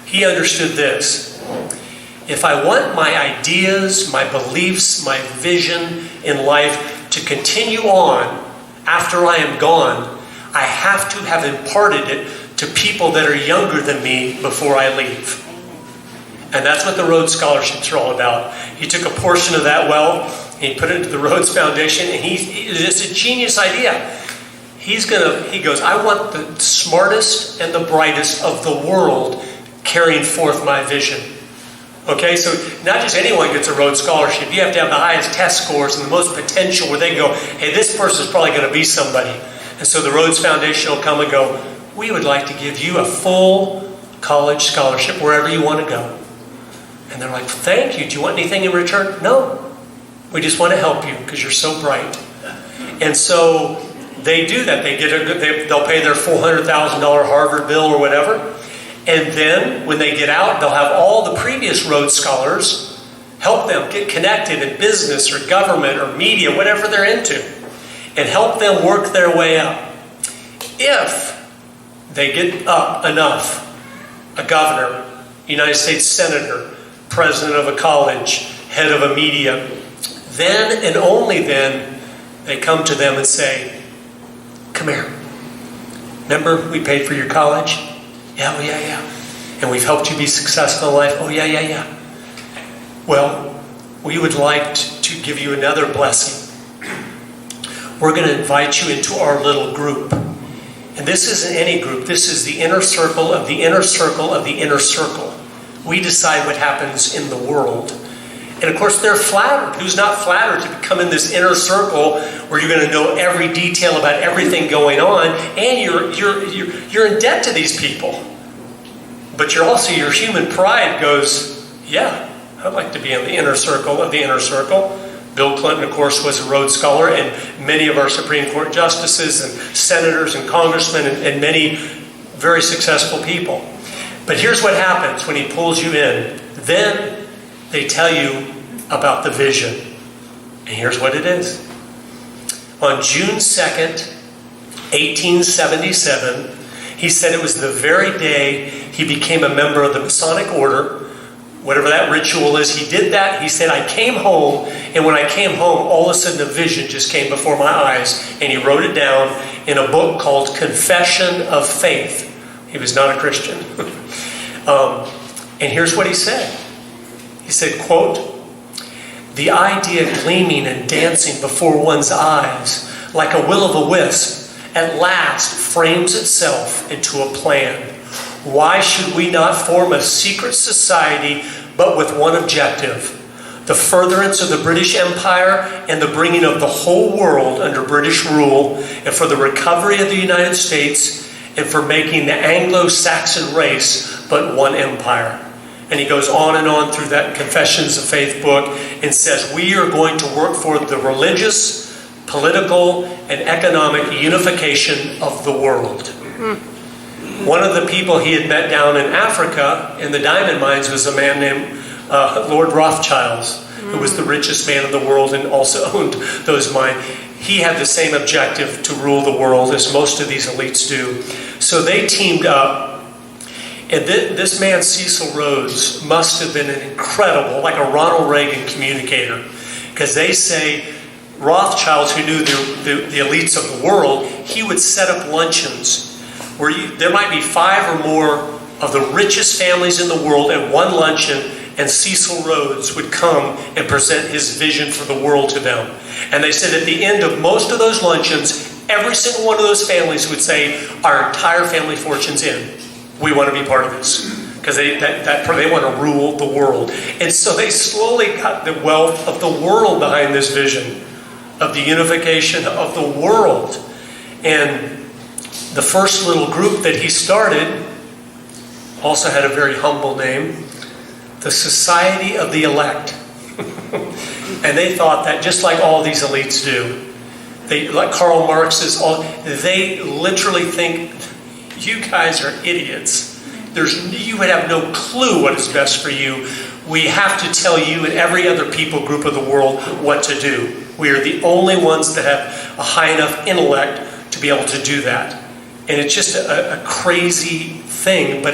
He understood this. If I want my ideas, my beliefs, my vision in life to continue on after I am gone, I have to have imparted it to people that are younger than me before I leave. And that's what the Rhodes Scholarships are all about. He took a portion of that wealth, and he put it into the Rhodes Foundation, and it's a genius idea. He goes, I want the smartest and the brightest of the world carrying forth my vision. Okay, so not just anyone gets a Rhodes Scholarship. You have to have the highest test scores and the most potential where they go, hey, this person's probably going to be somebody. And so the Rhodes Foundation will come and go, we would like to give you a full college scholarship wherever you want to go. And they're like, thank you. Do you want anything in return? No. We just want to help you because you're so bright. And so they do that. They'll pay their $400,000 Harvard bill or whatever. And then when they get out, they'll have all the previous Rhodes Scholars help them get connected in business or government or media, whatever they're into, and help them work their way up. If they get up enough, a governor, United States senator, president of a college, head of a media, then and only then they come to them and say, come here. Remember we paid for your college? Yeah, oh yeah. And we've helped you be successful in life? Oh yeah. Well, we would like to give you another blessing. We're going to invite you into our little group. And this isn't any group. This is the inner circle of the inner circle of the inner circle. We decide what happens in the world. And of course, they're flattered. Who's not flattered to become in this inner circle where you're going to know every detail about everything going on, and you're in debt to these people. But your human pride goes, yeah, I'd like to be in the inner circle of the inner circle. Bill Clinton, of course, was a Rhodes Scholar, and many of our Supreme Court justices and senators and congressmen and many very successful people. But here's what happens when he pulls you in. Then they tell you about the vision. And here's what it is. On June 2nd, 1877, he said it was the very day he became a member of the Masonic Order. Whatever that ritual is, he did that. He said, I came home, and when I came home, all of a sudden a vision just came before my eyes. And he wrote it down in a book called Confession of Faith. He was not a Christian. And here's what he said. He said, quote, the idea gleaming and dancing before one's eyes like a will-o'-the-wisp at last frames itself into a plan. Why should we not form a secret society but with one objective? The furtherance of the British Empire and the bringing of the whole world under British rule, and for the recovery of the United States, and for making the Anglo-Saxon race but one empire. And he goes on through that Confessions of Faith book and says, we are going to work for the religious, political, and economic unification of the world. One of the people he had met down in Africa in the diamond mines was a man named Lord Rothschild, who was the richest man in the world and also owned those mines. He had the same objective to rule the world as most of these elites do. So they teamed up. And this man, Cecil Rhodes, must have been an incredible, like a Ronald Reagan communicator. Because they say Rothschilds, who knew the elites of the world, he would set up luncheons where there might be 5 or more of the richest families in the world at one luncheon, and Cecil Rhodes would come and present his vision for the world to them. And they said at the end of most of those luncheons, every single one of those families would say, our entire family fortune's in. We want to be part of this. Because they want to rule the world. And so they slowly got the wealth of the world behind this vision of the unification of the world. And the first little group that he started also had a very humble name, the Society of the Elect. And they thought that just like all these elites do, like Karl Marx they literally think, you guys are idiots. You would have no clue what is best for you. We have to tell you and every other people group of the world what to do. We are the only ones that have a high enough intellect to be able to do that. And it's just a crazy thing, but